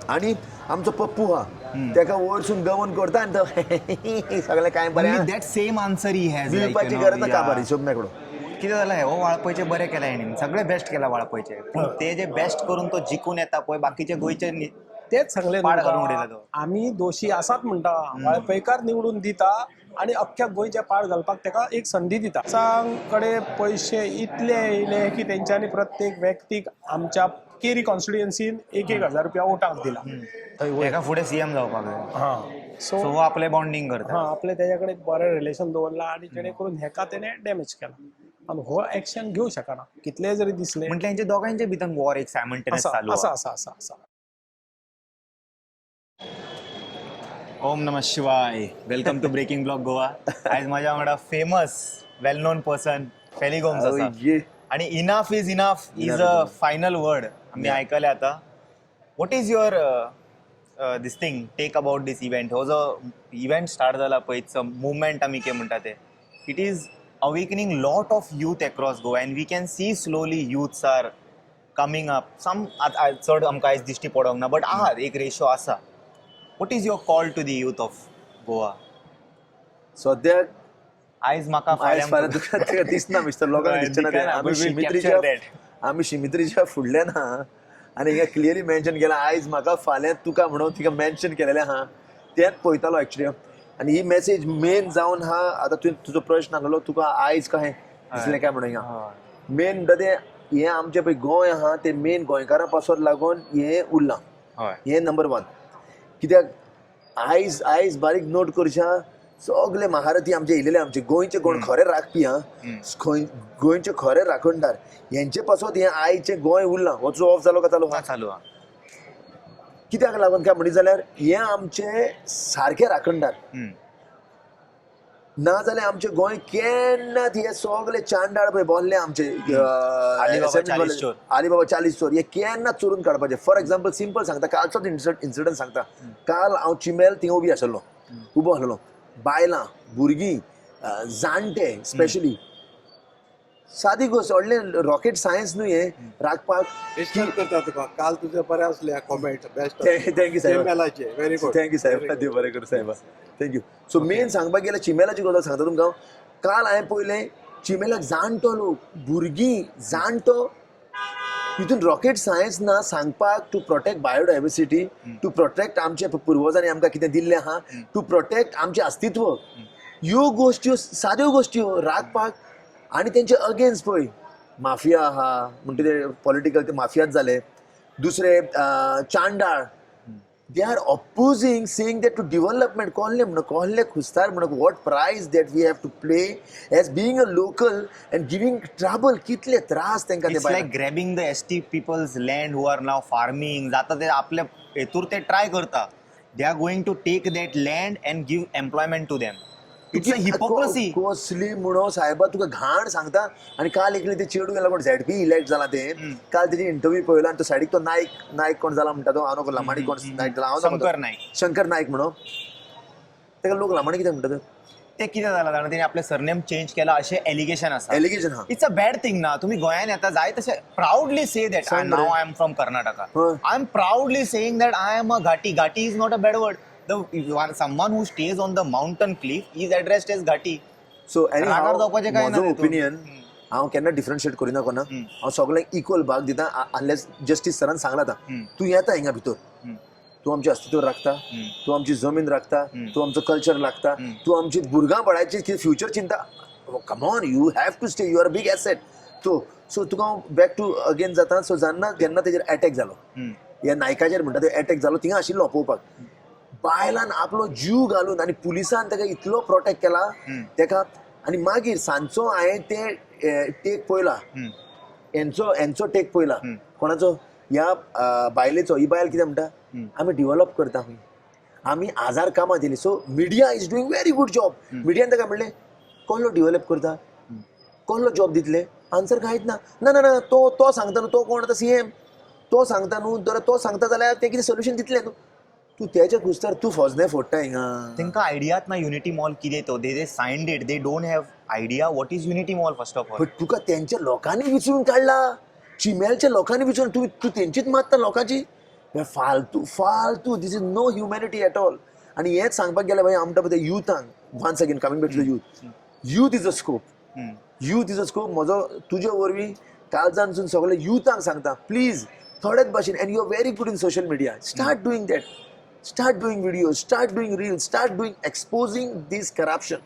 आणि आमचो पप्पू हा तेका वयरसून गवन करता आनी तो सगळें काय बरें that same answer he has दिवपाची गरज ना काबार हिशोबण्याकडून. कितें जालें हो वाळपयचे बरें केलें हेणी सगळें बेस्ट केला वाळपयचे पूण ते जे बेस्ट करून तो जिखून येता पळय बाकीचे गोंयचे तेच सांगले पाड घालून उडयला तो. आम्ही दोशी आसात म्हणटा वाळपयकार निवडून दिता आणि अख्ख्या गोंयच्या पाड घालपाक तेका एक संधी दिता. कडे पैसे इतले येयले की तेंच्यांनी प्रत्येक व्यक्तीक आमच्या केरी कॉन्स्टिट्युएन्सीन 1,000 रुपया वोटाक दिला. तेका फुडें सीएम जावपाक जाय हा सो सो हो आपले बॉन्डिंग करता. हा आपले तेच्या कडेन बरें रिलेशन दवरला आणि जेणे करून हेका तेणे डॅमेज केला आणि हो एक्शन घेवं शकना कितले जरी दिसले. म्हणजे हेंचे दोगांचे भितर वॉर एक सायमल्टेनियस चालू असा आसा. असा असा असा ओम नमः शिवाय. Welcome to breaking blog Goa. आज माझ्या वांगडा famous well known person Feli Gomes आसा आणि enough is a final word आम्ही ऐकले आता. What is your this thing take about this event. हो जो इव्हेंट स्टार्ट जाला पळय मुवमेंट आमी कितें म्हणटा ते it is awakening lot of youth across Goa and we can see slowly youths are coming up. सम चड आमकां आयज दिश्टी पडोंक ना बट आहा एक रेशो आसा. What is your call to the youth of Goa? सद्याक आयज म्हाका आयज फाल्यां तुका दिसना मिस्टर लोकांक दिसना ते आमी शिमित्रीच्या फुडल्यान आहा आनी हिंगा क्लियरली मेन्शन केलां आयज म्हाका फाल्यां तुका म्हणून तिका मेन्शन केलेलें आहा तेंच पळयतालो एक्चुअली. आनी ही मेसेज मेन जावन हा आतां तुजो प्रश्न आसलो तुका आयज कहें दिसलें काय म्हणून हिंगा मेन म्हणटा तें हें आमचें पळय गोंय आहा तें मेन गोंयकारां पासत लागून हें उरलां. हें नंबर 1. कित्याक आयज आयज बारीक नोट करच्या सगळे महारथी आमचे येयलेले आमचे गोंयचे कोण खरे राखपी हा गोंयचे खरे राखणदार हेंचे पासत हें आयचें गोंय उरलां. हो ऑफ जालो काय चालू हा चालू आहा. कित्याक लागून काय म्हणत जाल्यार हे आमचे सारखे राखणदार ना जाल्यार आमचे गोंय केन्नाच हे सगळे चांडाळ पळय बोल्ले आमचे अलिबाबा 40 चोर हे केन्नाच चोरून काडपाचे. फॉर एक्झाम्पल सिंपल सांगता कालचोच इन्सिडंट सांगता. काल हांव चिमेल थिंगा उबी आसलो उबो आसलो बायलां भुरगीं जाणटे स्पेशली सादी गोष्ट व्हडले रॉकेट सायन्स न्हू हे राखपाक करता तुका काल तुझे बरे असले कॉमेंट बेस्ट थँक्यू साहेब व्हेरी गुड थँक्यू साहेब देव बरें करूं साहेब थँक्यू. सो मेन सांगपाक गेल्यार चिमेलाची गजाल सांगता तुमकां काल हांवें पळयलें चिमेलाक जाणटो लोक भुरगीं जाणटो हितून रॉकेट सायन्स ना सांगपाक to protect biodiversity to protect आमचे पुर्वजांनी आमकां कितें दिल्लें आहा टू प्रोटेक्ट आमचें अस्तित्व ह्यो गोश्ट्यो साद्यो गोश्ट्यो राखपाक आनी तेंचे अगेन्स्ट पळय माफिया आहा म्हणटा ते पॉलिटिकल ते माफियाच जाले. दुसरे चांडाळ they are opposing saying that to development कहले खुस्तार म्हणून what price that we have to play as being a local and giving trouble कितले त्रास तेंकां it's like grabbing the ST peoples land who are now farming जाता ते आपल्या हेतूर ते ट्राय करता. They are going to take that land and give employment to them. It's a hypocrisy कसली म्हणून साहेबा तुका घाण सांगता. आणि काल एकले ते चेडू गेला कोण झेडपी इलेक्ट जाला ते काल तेजी इंटरव्यू पळयलो आणि तो सायडीक तो नायक कोण जाला म्हणटा तो हांव लामाडी कोण नायक जाला शंकर नायक म्हणून तेका लोक लामाडी कित्याक म्हणटा ते कितें जालां जाणा तेणी आपले सरनेम चेंज केला अशें एलिगेशन आसा. एलिगेशन हा इट्स अ बॅड थिंग ना. तुम्ही गोंयान येता जाय तशें proudly say that now I am from Karnataka. I am proudly saying that I am a ghati. Ghati is not a bad word. Someone who stays on the mountain cliff is addressed as Ghati. So माझो opinion हांव केन्ना differentiate Kareena कोणा हांव सगळ्यांक equal भाग दिता. Unless justice सरान सांगला तूं येता हिंगा भितर तूं आमचें अस्तित्व राखता तूं आमची जमीन राखता तूं आमचो कल्चर राखता तूं आमची भुरगां बाळाची कितें फ्युचर चिंता come on you have to stay you are big asset. So तुका हांव बॅक टू अगेन जाता. सो जेन्ना तेजेर अटॅक जालो ह्या नायकाचेर म्हणटा ते अटॅक जालो थिंगा आशिल्लो पळोवपाक बायलान आपलो जीव घालून आणि पुलिसान तेका इतलो प्रोटेक्ट केला तेका. आणि मागीर सांजचो हांवें ते टेक पळयला हेंचो टेक पळयला कोणाचो ह्या बायलेचो. ही बायल कितें म्हणटा आमी डेव्हलप करता आमी हजार कामां दिली. So media is doing very good job. मिडियान तेका म्हणलें कसलो डेव्हलप करता कसलो जॉब दितले आन्सर कांयच ना. ना ना ना तो सांगता न्हू तो कोण आतां सीएम तो सांगता न्हू जर तो सांगता जाल्यार ते कितें सोल्युशन दितलें न्हू. तू त्याच्या घुसतार तू फसने फोडटा हिंगा. तांकां आयडियात ना युनिटी मॉल कितें तो. They signed it. They don't have idea what is unity mall first of all. But तुका त्यांच्या लोकांनी विचारून काढला चिमेलच्या लोकांनी विचारून तू तेंचीच मागता लोकांची फालतू this is no humanity at all. आणि हेच सांगपाक गेले भाई आमच्या पळय युथांक once again coming back to the youth is a scope. Youth is a scope. म्हजो तुजे वरवीं काळजानसून सगळे युथांक सांगता प्लीज थोड्याच भाशेन and you are very good in social media start doing that. Start doing videos, start doing reels, start doing exposing this corruption.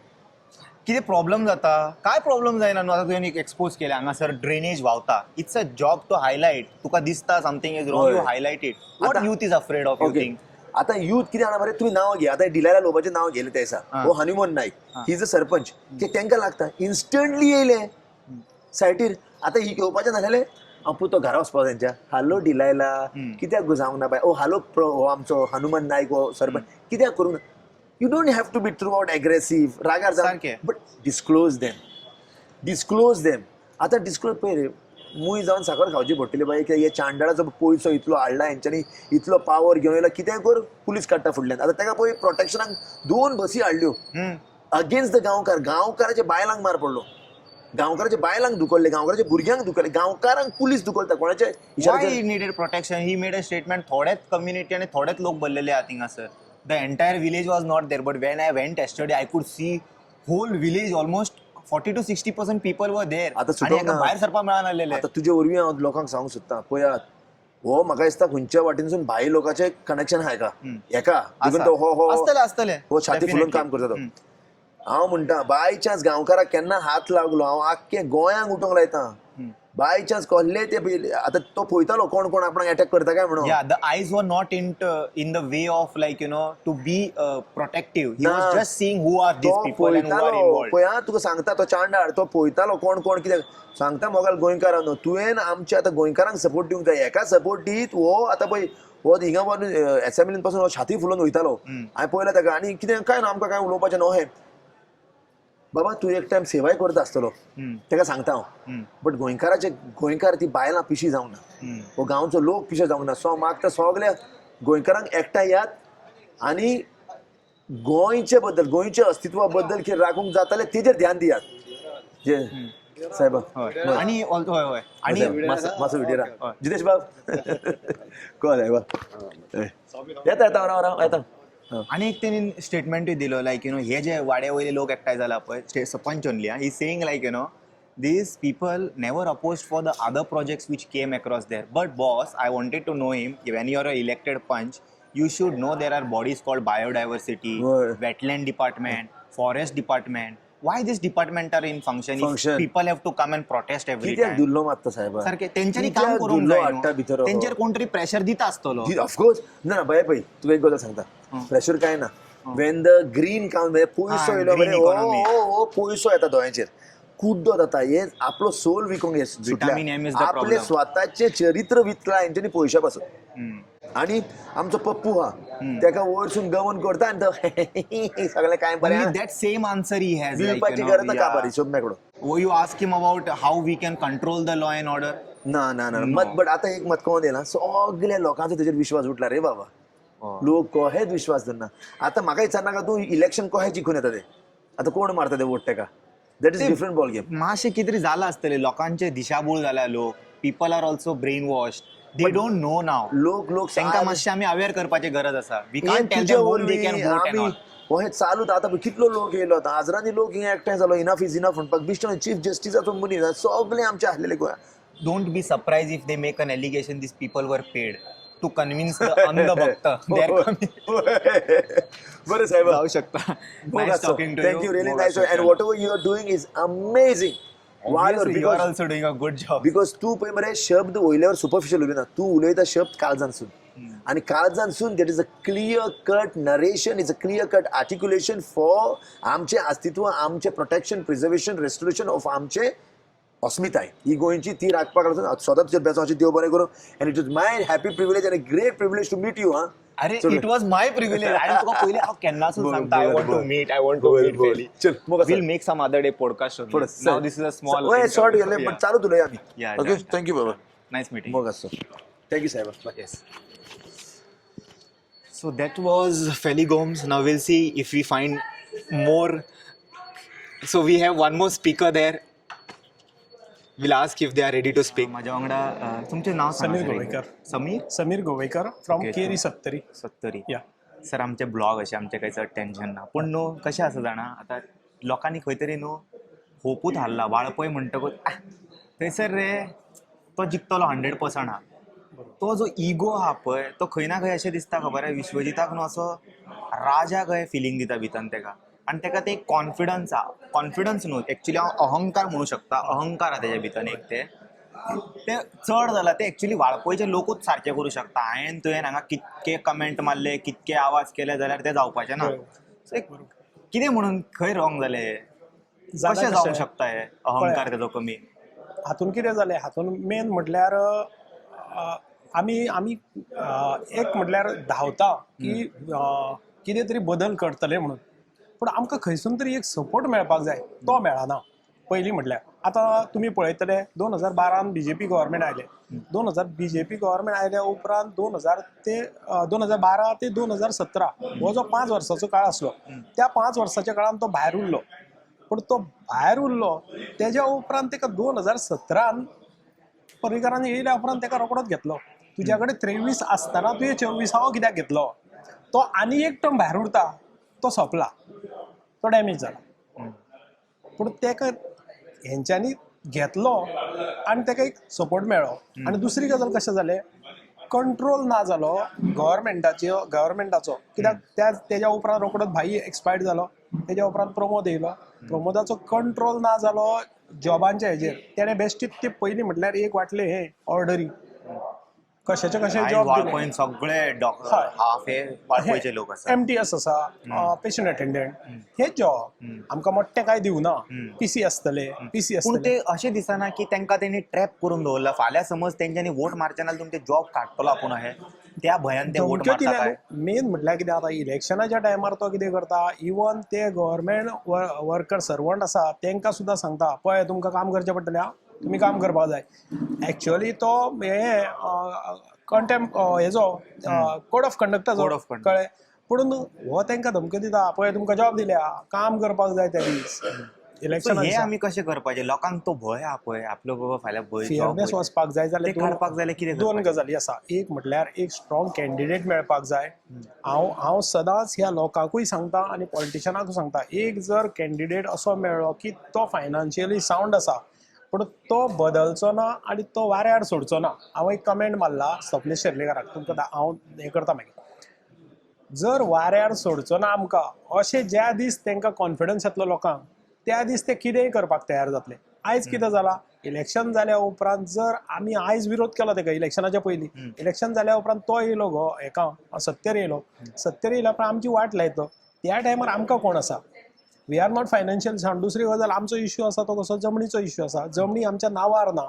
किती problem जाता काय प्रॉब्लेम जायना न्हू. आता तुवें एक एक्सपोज केले हांगासर ड्रेनेज व्हांवता. It's a job to highlight. तुका दिसता something is wrong you highlight it. What आता- youth is afraid of you think. आता युथ कितें जाणा मरे तुम्ही नाव घे. आता डिलायला लोबाचे नाव घेले ते दिसा हो Hanuman Naik he is a sarpanch ते तांकां लागता इन्स्टंटली येयले सायटीर. आता ही घेवपाचें नासलेले अपू तो घरा वचपाक तेंच्या हालो डिलायला कित्याक जावंक ना बाय. ओ हालो हो आमचो हनुमान नाईक हो सरपंच कित्याक करूंक ना. You don't have to be throughout aggressive रागार सारकें. But disclose them. आता डिस्क्लोज पळय रे मुय जावन साखर खावची पडटली बाई की हे चांडाळाचो पयसो इतलो हाडला हेंच्यांनी इतलो पावर घेवन येयला कितें कर पुलीस काडटा फुडल्यान. आता ताका पळय प्रोटेक्शनाक 2 बसी हाडल्यो अगेन्स्ट द गांवकाराच्या बायलांक मार पडलो. गांवकाराच्या बायलांक दुखडले, गांवकाराच्या भुरग्यांक दुखडले, गांवकारांक पुलीस दुखलता. कोणाचे Why he needed protection? He made a statement. थोड्याच कम्युनिटी आणि थोड्याच लोक भरलेले आहात हिंगासर. The entire village was not there. But when I went yesterday, I could see whole village almost 40 to 60% people were there. आता आणि सुटोवंक एका ना. भायर सरपा मेळनासलेले. आता तुजे वरवीं हांव लोकांक सांगूंक सोदतां पळयात हो म्हाका दिसता खंयच्या वाटेनसून भाई लोकांचे कनेक्शन आहा का हेका देखून तो हो असतले हो छाती फुलोवन काम करता तो. हांव म्हणटा बाय चान्स गांवकाराक केन्ना हात लागलो हांव आख्खे गोंयांक उठोवंक लायता. बाय चान्स कहले ते आता तो पळयतालो कोण कोण आपणाक अटॅक करता काय म्हणून. Yeah, the eyes were not in the way of like to be protective. He was just seeing who are these people and who are involved. पळया तुका सांगता तो चांडाळ तो पळयतालो कोण कोण कित्याक सांगता मोगाल गोंयकारांनो तुवें आमच्या आतां गोंयकारांक सपोर्ट दिवंक जाय. एका सपोर्ट दीत हो आतां पळय हो हिंगा वरून एसएमएलीन पासून हो छाती फुलोवन वयतालो हांवें पळयला ताका. आनी कितें काय ना आमकां काय उलोवपाचें न्हू. हे बाबा तूं एक टायम सेवाय करता आसतलो ताका सांगता हांव. बट गोंयकार ती बायलां पिशी जावंक ना. हो गांवचो लोक पिशे जावंक ना. सो मागता सगल्या गोंयकारांक एकठांय यात आनी गोंयचे बद्दल गोंयच्या अस्तित्वा बद्दल कितें राखूंक जातालें तेजेर ध्यान दियात. जे साहेबा आणि होय आणि मातसो व्हिडिओ राख जितेश बाब कोण साहेबा येता. आणि एक त्यांनी स्टेटमेंटूय दिलो लायक हे जे वाड्या वयले लोक एकठांय जाला पळय sarpanch only he saying like these people never opposed for the other projects which came across there. But boss, I wanted to know him, when you are an elected punch, you should know there are bodies called biodiversity, wetland department, forest department. Why this department are in function if people have to come and protest every कित्याक time? दुल्लो मारता साहेबा सारखे त्यांच्यानी काम करूंक जाय न्हू. तेंचेर कोणतरी प्रेशर दिता आसतलो. ऑफकोर्स ना बाय पळय तुका एक गजाल सांगता प्रेशर काय ना. वेन द ग्रीन काम पयसो येयलो green मरे economy. हो पयसो येता दोळ्यांचेर कुड्डो जाता हे आपलो सोल विकूंक Vitamin M is the आपले problem. स्वताचे चरित्र विकला हेंच्यांनी पयशा पासून. आणि आमचो पप्पू हा तेका वयरसून गवन करता आनी तो सगळें काय बरें Only that same answer he has. दिवपाची गरज ना काबार हिशोब You ask him about how we can control the law and order. ना मत बट आता एक मत कोण दिला सगळ्या लोकांचो तेजेर विश्वास उठला रे बाबा. लोक कोहेच विश्वास धरना. आता म्हाका विचारना का तूं इलेक्शन कोहे जिखून येता ते आता कोण मारता ते वोट तेका. That is different ball game. मातशें कितें तरी जाला आसतलें लोकांचे दिशाभूल जाला लोक. People are also brainwash. They don't know now. लोक तांकां मातशें आमी अवेअर करपाची गरज आसा. वी हे कांट टेल तुज्या देम whom they वरवीं can vote and आमी all. हो हे चालूच आता कितलो लोक येयलो आता आजरांनी लोक हिंगा एकठांय जालो इनफ इज इनफ म्हणपाक बिश्टो चीफ जस्टिसाचो मनीस सगळे आमचे आहलेले गोंयांत. Don't be surprised if they make an allegation these people were paid to convince the अंध भक्त. They are coming. बरें साहेब जाऊ शकता. Nice talking to you. Thank you really nice and whatever you are doing is amazing. Obviously, you are also doing a good job. Because तू पळय मरे शब्द वयल्यावर superficial उलयना तू उलयता शब्द काळजानसून आणि काळजानसून that is a clear cut narration is a clear cut articulation for आमचे अस्तित्व आमचे प्रोटेक्शन प्रिझर्वेशन रेस्टोरेशन ऑफ आमचे अस्मिताय ही गोंयची ती राखपाक लागून स्वता तुज्या बेसांची देव बरें करूं. And it is my happy privilege and a great privilege to meet you. अरे इट वॉज माय प्रिविलेज. आणि तुका पहिले हांव केन्नासून सांगता I want to meet Feli. चल मग We'll make some other day podcast on this. Now this is a small short गेले पण Yeah. चालू तुला आम्ही. Yeah, okay done. थँक्यू बाबा. Nice meeting. मग असं थँक्यू साहेब. Yes. So that was Feli Gomes. Now we'll see if we find more. So we have one more speaker there. Will ask if they are ready to speak. माझ्या वांगडा तुमचे नाव Sameer Govekar. Sameer Govekar from Okay, Keri 70. या sir आमचे blog असे आमचे काही tension ना पण न्हू कशें आसा जाणा आतां लोकांनी खंय तरी न्हू होपूच हारला वाळपय म्हणटकूच थंयसर रे तो जिखतलो 100% हा तो जो इगो हा पळय तो खंय ना खंय अशें दिसता खबर आहे विश्वजिताक न्हू असो राजा कहे फिलींग दिता भितन तेका आनी तेका ते कॉन्फिडन्स हा कॉन्फिडन्स न्हू एक्चुली हांव अहंकार म्हणू शकता अहंकार हा तेज्या भितन एक ते चड जाला ते एक्चुली वाळपयचे लोकूच सारखे करू शकता हांवें तुवें हांगा कितके कमेंट मारले कितके आवाज केले जाल्यार ते जावपाचें ना सो एक कितें म्हणून खंय रॉंग जाले कशें जावंक शकता हे अहंकार तेजो कमी. हातून कितें जालें हातून मेन म्हटल्यार आमी एक म्हटल्यार धांवता की कितें तरी बदल करतले म्हणून पूण आमकां खंयसून तरी एक सपोर्ट मेळपाक जाय तो मेळना. पयलीं म्हटल्यार आतां तुमी पळयतले 2012 BJP गव्हर्मेंट आयले 2000 BJP गव्हर्मेंट आयल्या उपरांत 2012 ते 2017 हो जो 5 वर्साचो काळ आसलो त्या 5 वर्साच्या काळान तो भायर उरलो पूण तो भायर उरलो तेज्या उपरांत तेका 2017 पर्रीकारान येयल्या उपरांत तेका रोखडोच घेतलो. तुज्या कडेन 23 आसतना तुवें 24 कित्याक घेतलो तो आनी एक टर्म भायर उरता तो सोंपला तो डॅमेज जाला पूण तेका हेंच्यांनी घेतलो आनी तेका एक सपोर्ट मेळ्ळो. आनी दुसरी गजाल कशें जालें कंट्रोल ना जालो गव्हर्मेंटाचो कित्याक तेज्या उपरांत रोखडोच भाई एक्सपायर्ड जालो तेज्या उपरांत प्रमोद येयलो प्रमोदाचो कंट्रोल ना जालो जॉबांच्या हेजेर तेणें बेश्टीत ते पयलीं म्हटल्यार एक वाटले हे ऑर्डरी कशाचे जॉब वाळपयन सगळे हाफ हे वाळपयचे लोक आसा MTS आसा पेशंट अटेंडंट हे जॉब आमकां मोठे काय दिवना PC आसतले पूण ते अशें दिसना की तांकां तेणी ट्रॅप करून दवरला फाल्यां समज तेंच्यांनी वोट मारचे नाल्यार तुमचे जॉब काडटलो आपूण अहें त्या भयान ते वोट मारता काय. मेन म्हटल्यार कितें आतां इलेक्शनाच्या टायमार तो कितें करता इवन ते गव्हर्मेंट वर्कर सर्वंट आसा तांकां सुद्दां सांगता पळय तुमकां काम करचें पडटलें तुमी काम करपाक जाय. एक्चुअली तो हे हेजो कोड ऑफ कंडक्टाचो कळ्ळें पूण हो तांकां धमकी दिता पळय तुमकां जॉब दिल्या काम करपाक जाय त्या दीस इलेक्शन. हे आमी कशें करपाचें लोकांक तो भंय हा पळय आपलो बाबा फाल्यां फेअरनेस वचपाक जाय जाल्यार काडपाक जाल्यार कितें दोन गजाली आसा. एक म्हटल्यार एक स्ट्रॉंग कॅन्डिडेट मेळपाक जाय. हांव सदांच ह्या लोकांकूय सांगता आनी पॉलिटिशनाकूय सांगता एक जर कॅन्डिडेट असो मेळ्ळो की तो फायनान्शियली सावंड आसा पूण तो बदलचो ना आनी तो वाऱ्यार सोडचो ना. हांव एक कमेंट मारला स्वप्नील शेर्लेकाराक तुमकां हांव हें करता मागीर जर वाऱ्यार सोडचो ना आमकां अशें ज्या दीस तांकां कॉन्फिडन्स येतलो लोकांक त्या दीस ते कितेंय करपाक तयार जातले. आयज कितें जाला इलेक्शन जाल्या उपरांत जर आमी आयज विरोध केलो तेका इलेक्शनाच्या पयलीं इलेक्शन जाल्या उपरांत तो येयलो गो हेका सत्तेर येयलो उपरांत आमची वाट लायतलो त्या टायमार आमकां कोण आसा we are not financial sound. दुसरी गजाल आमचो इश्यू आसा तो कसो जमनीचो इश्यू आसा जमनी आमच्या नांवार ना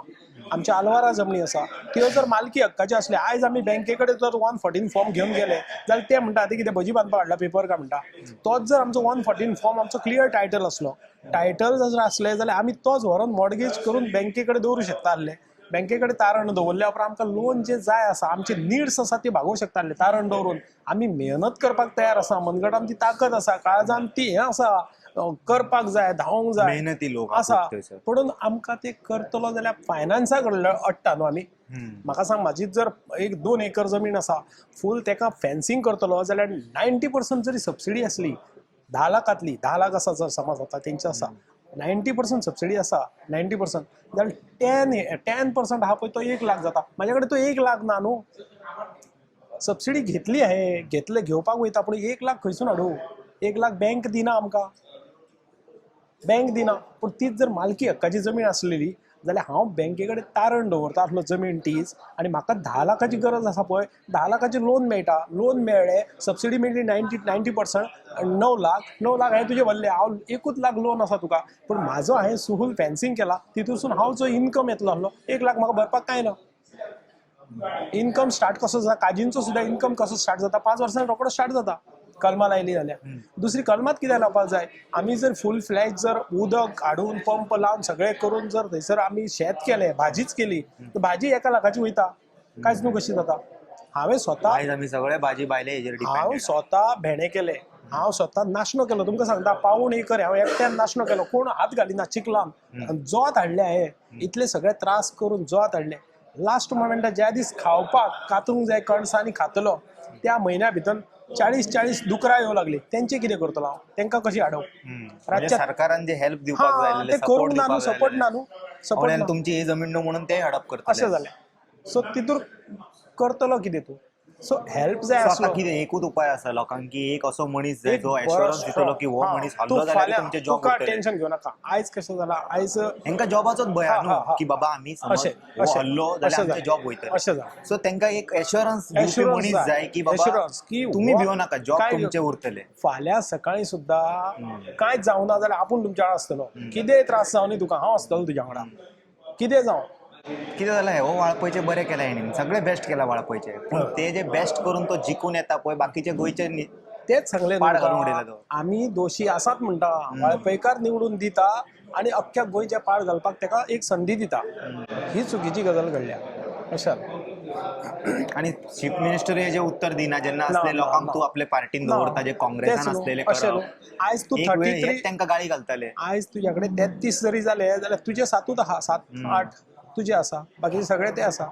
आमच्या आलवारा जमनी आसा त्यो जर मालकी हक्काचे असले आयज आमी बँके कडेन जर 114 फॉर्म घेवन गेले जाल्यार ते म्हणटा ते कितें भजी बांदपाक हाडला पेपर काय म्हणटा तोच जर आमचो 114 फॉर्म आमचो क्लियर टायटल असलो टायटल जर असले जाल्यार आमी तोच व्हरून मॉर्गेज करून बँके कडेन दवरूं शकता आसले. बँके कडेन तारण दवरल्या उपरांत आमकां लोन जे जाय आसा आमचे निड्स आसा ती भागोवंक शकता आसले तारण दवरून आमी मेहनत करपाक तयार आसा मनगटान ती ताकद आसा काळजान ती हें आसा करपाक जाय धांवंक जाय मेहनती लोक आसा पूण आमकां ते करतलो जाल्यार फायनान्सा कडल्यान अडटा न्हू आमी. म्हाका सांग म्हाजी जर एक 2 एकर जमीन आसा फूल तेका फेन्सिंग करतलो जाल्यार 90% जरी सबसिडी आसली 10 लाखांतली 10 लाख आसा जर समज आतां तेंचे आसा 90% सबसिडी आसा 90% जाल्यार 10% आहा पळय तो 1 लाख जाता. म्हाजे कडेन तो 1 लाख ना न्हू सबसिडी घेतली हांवें घेवपाक वयता पूण 1 लाख खंयसून हाडूं 1 लाख बँक दिना आमकां बँक दिना. पूण तीच जर मालकी हक्काची जमीन आसलेली जाल्यार हांव बँके कडेन तारण दवरता आसलो जमीन तीच आनी म्हाका 10 लाखाची गरज आसा पळय 10 लाखाचे लोन मेळटा लोन मेळ्ळे सबसिडी मेळ्ळी 90% 9 लाख हांवें तुजे भरले हांव 1 लाख लोन आसा तुका पूण म्हाजो हांवें सुहूल फेन्सिंग केला तितूसून हांव जो इन्कम येतलो आसलो 1 लाख म्हाका भरपाक कांय ना. इन्कम स्टार्ट कसो जाता काजींचो सुद्दां इन्कम कसो स्टार्ट जाता 5 वर्सांनी रोखडो स्टार्ट जाता कलमां लायली जाल्यार. दुसरी कलमात कित्याक लावपाक जाय आमी जर फूल फ्लॅज जर उदक हाडून पंप लावन सगळें करून जर थंयसर आमी शेत केलें भाजीच केली तर भाजी 1 लाखाची वयता कांयच न्हू कशी जाता. हांवें स्वता आमी सगळे भाजी बायले हेजेर हांव स्वता भेणे केले हांव स्वता नाशनो केलो तुमकां सांगता पावूण एकर हांव एकट्यान नाशनो केलो कोण हात घालिना चिकलान आनी जोत हाडले हे इतले सगळे त्रास करून जोत हाडले लास्ट मोमेंटार ज्या दीस खावपाक कातूंक जाय कणसांनी खातलो त्या म्हयन्या भितर 40 दुकरां येवं लागली तेंचे कितें करतलो हांव तेंकां कशी हाडप म्हणजे सरकारान जे हेल्प दिवपाक हा, जाय ते करूंक ना न्हू सपोर्ट ना न्हू सपोर्ट आणि तुमची ही जमीन न्हू म्हणून ते हडप करता अशें जालें सो तितूर करतलो कितें तूं सो हेल्प जाय आता आसलो कितें एकूच उपाय आसा लोकांक की एक असो मनीस जाय एक जो बरो एश्योरन्स दितलो की हो हा, मनीस तूं हल्लो जाल्यार फाल्यां तुमचे जॉब तुका उरतले टेन्शन घेवं नाका आयज कशें जालां आयज तांकां जॉबाचोच भंय हा, न्हू हा. की बाबा आमी समज अशें, हो अशें, हल्लो अशें जाल्यार आमचे जालें. जॉब वयतले अशें जालें. सो तांकां एक एश्योरन्स दिवपी Assurance मनीस जाय की बाबा Assurance की तुम्ही हो भिवो नाका जॉब काय तुमचे उरतले फाल्यां सकाळीं सुद्दां कांयच जावं ना जाल्यार आपूण तुमच्या वांगडा आसतलो कितेंय त्रास जावं न्ही तुका हांव आसतलो तुज्या वांगडा कितें जावं कितें जालें हो वाळपयचे बरें केला हेणी सगळे बेस्ट केला वाळपयचे पूण ते जे बेस्ट करून तो जिखून येता पळय बाकीचे गोंयचे तेच सांगले पाड घालून उडयला तो. आमी दोशी आसात म्हणटा वाळपयकार निवडून दिता आनी अख्ख्या गोंयचे पाड घालपाक ताका एक संदी दिता ही चुकीची गजाल घडल्या अशें आणि चीफ मिनिस्टर हेजे उत्तर दिना जेन्ना ना, असले ना, लोकांक ना. तूं आपले पार्टीन ना. दवरता जे काँग्रेसान तेच न्हू, असलेले अशें न्हू. आयज तूं एक वेळ 33 हेच तांकां गाळी घालताले आयज तुज्या कडेन 33 जरी जाले जाल्यार तुजे 7 आहा 7-8 तुजे आसा बाकीचे सगळे ते आसा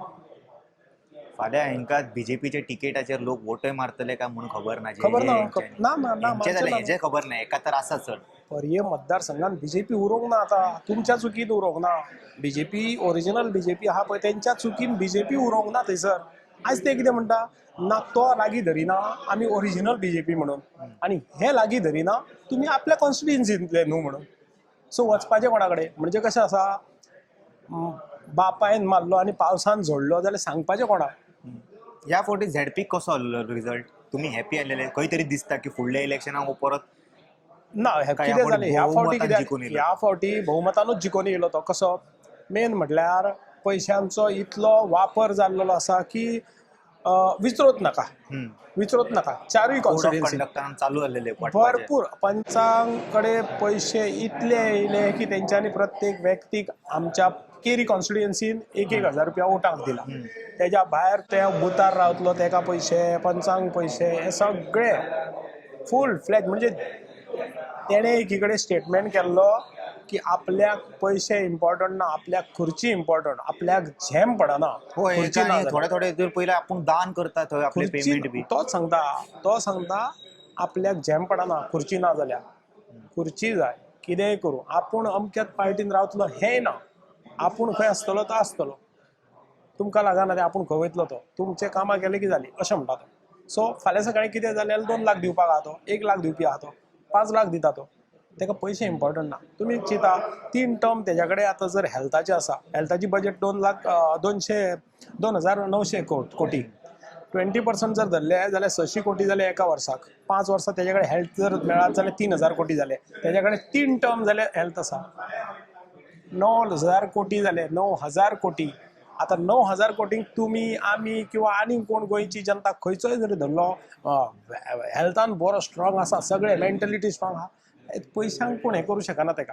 फाल्यां हांकां बीजेपीच्या तिकेटाचेर लोक वोटय मारतले काय म्हणून खबर ना खबर ना ना ना ना हेंचे मारचे जाल्यार ना. हेजे खबर ना एका तर आसा चड पर्ये मतदारसंघात बीजेपी उरोंक ना आता तुमच्या चुकीन उरोंक ना बीजेपी ओरिजिनल बीजेपी आहा पळय तेंच्या चुकीन बीजेपी उरोंक ना थंयसर आयज ते कितें म्हणटा ना तो लागीं धरिना आमी ओरिजिनल बीजेपी म्हणून आनी हे लागीं धरिना तुमी आपल्या कॉन्स्टिट्युएन्सींतले न्हू म्हणून सो वचपाचें कोणा कडेन म्हणजे कशें आसा बापायन मारलो आनी पावसान झोडलो जाल्यार सांगपाचें कोणाक ह्या फावटी झेडपी कसो आसलो रिजल्ट तुमी हॅपी आसलेले खंय तरी दिसता की फुडल्या इलेक्शनाक हो परत ना हे काय कितें आपण जालें ह्या फावटी बहुमतान जिखून कित्याक येयलो? ह्या फावटी भोवमतानूच जिखून येयलो तो कसो मेन म्हटल्यार पयशांचो इतलो वापर जाल्लो आसा की विचारूच नाका विचारूच नाका चारूय कोड ऑफ कॉन्स्टिट्युएन्सी कंडक्टान चालू आसलेले भरपूर पंचांकडे पयशे इतले येयले की तेंच्यांनी प्रत्येक व्यक्तीक आमच्या केरी कॉन्स्टिट्युएन्सीन 1,000 रुपया वोटाक दिला तेज्या भायर ते बुथार रावतलो तेका पयशे पंचांक पयशे हे सगळे फूल फ्लॅज म्हणजे तेणे एकीकडे स्टेटमेंट केल्लो की आपल्याक पयशे इम्पॉर्टंट ना आपल्याक खुर्ची इम्पॉर्टंट आपल्याक झेम पडना खुर्ची ना जाल्यार. थोडे थोडे दीस पयले आपूण दान करता थंय आपले खुर्ची पेमेंट बी तो सांगता आपल्याक झेम पडना खुर्ची ना जाल्यार खुर्ची जाय कितेंय करूं आपूण अमक्याच पार्टीन रावतलो हें ना आपूण खंय आसतलो तो आसतलो तुमकां लागना ते आपूण खंय वयतलो तो तुमचे कामां केले की जाली अशें म्हणटा तो सो फाल्यां सकाळीं कितें जाल्यार 2 लाख दिवपाक आहा तो 1 लाख दिवपी आहा तो 5 लाख दिता तो तेका पयशे इम्पॉर्टंट ना तुमी चिंता 3 टर्म तेज्या कडेन आतां जर हेल्थाचे आसा हेल्थाची बजेट 2,900 कोटी 20% जर धरले जाल्यार 600 कोटी जाले एका वर्साक 5 वर्सां तेज्या कडेन हेल्थ जर मेळत जाल्यार 3,000 कोटी जाले तेज्या कडेन 3 टर्म जाल्यार हेल्थ आसा 9,000 कोटी जाले 9,000 कोटी आता 9,000 कोटींक तुमी आमी किंवा आनी कोण गोंयची जनता खंयचोय जरी धरलो हेल्थान बरो स्ट्रॉंग आसा सगळे मेंटलिटी स्ट्रॉंग आहा पयशांक कोण हें करूं शकना तेका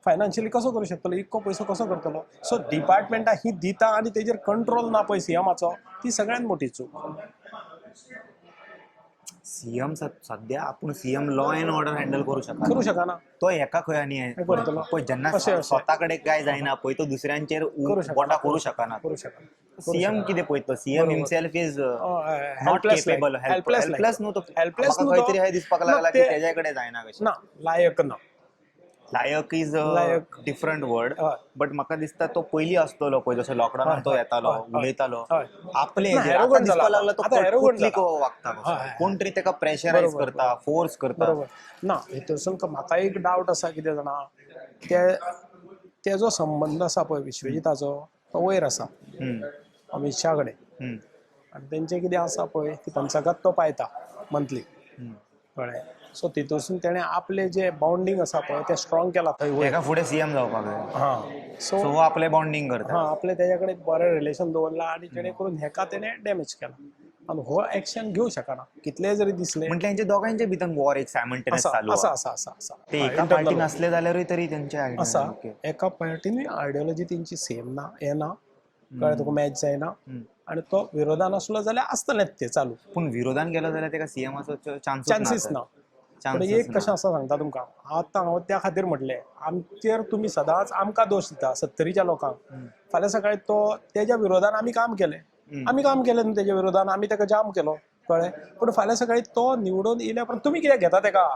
फायनान्शियली कसो करूं शकतलो इतको पयसो कसो करतलो सो डिपार्टमेंटा ही दिता आनी तेजेर कंट्रोल ना पळय सीएमाचो ती सगळ्यांत मोठी चूक सीएम सध्या आपण CM law and order handle करू शकना तो एका खंय आनी करतलो. पळय जेन्ना अशें. स्वताकडे काय जायना पळय तो दुसऱ्यांचेर बोटा करू शकना सीएम कितें पळयतो CM himself is not capable helpless न्हू तो हेल्पलेस खंय तरी हे दिसपाक लागला की तेज्या कडेन जायना कशें ना लायक ना लायक इज लायक. डिफरंट वर्ड हय. बट म्हाका दिसता तो पयलीं आसतलो पळय जसो लॉकडावनान तो येतालो उलयतालो हय. आपले ना, हेजेर arrogant आतां दिसपाक जाला. लागला तो आतां arrogant कुठली जाला. वागता कसो. हय. कोण तरी तेका प्रेशरायज बरोबर, करता फोर्स करता बरोबर ना हितूरसून म्हाका एक डावट आसा कितें जाणा तेजो संबंध आसा पळय विश्वजिताचो तो वयर आसा अमित शहा कडेन आनी तेंचें कितें आसा पळय ती पंचागत तो पायता मंथली कळ्ळें सो तितूरसून तेणें आपले जे बाउंडींग आसा पळय ते स्ट्रॉंग केला थंय वयर तेका फुडें सीएम जावपाक जाय हां सो हो आपले बॉन्डिंग करता हां आपले तेज्या कडेन बरें रिलेशन दवरला आनी जेणे करून हेका तेणें डॅमेज केला आनी हो एक्शन घेवं शकना कितलेय जरी दिसले म्हटल्यार हेंचे दोगांचे भितर वॉर एक सायमल्टेनियस आसा चालू आसा आसा. आसा आसा ते आसा एका पार्टीन असले जाल्यारूय तरी तेंचे आसा ओके. एका पार्टीनूय आयडियोलॉजी तेंची सेम ना हे ना कळ्ळें तुका मॅच जायना आनी तो विरोधान आसलो जाल्यार आसतलेंच ते चालू पूण विरोधान गेलो जाल्यार तेका सीएमाचो चान्स चान्सीस ना पण एक कशें आसा सांगता तुमकां, आतां हांव त्या खातीर म्हटलें, आमचेर तुमी सदांच आमकां दोश दिता 70च्या लोकांक. फाल्यां सकाळी तो तेज्या विरोधान आमी काम केलें न्हू तेज्या विरोधान, आमी ताका जाम केलो, कळ्ळें. पूण फाल्यां सकाळी तो निवडून येयल्या उपरांत तुमी कित्याक घेता ताका?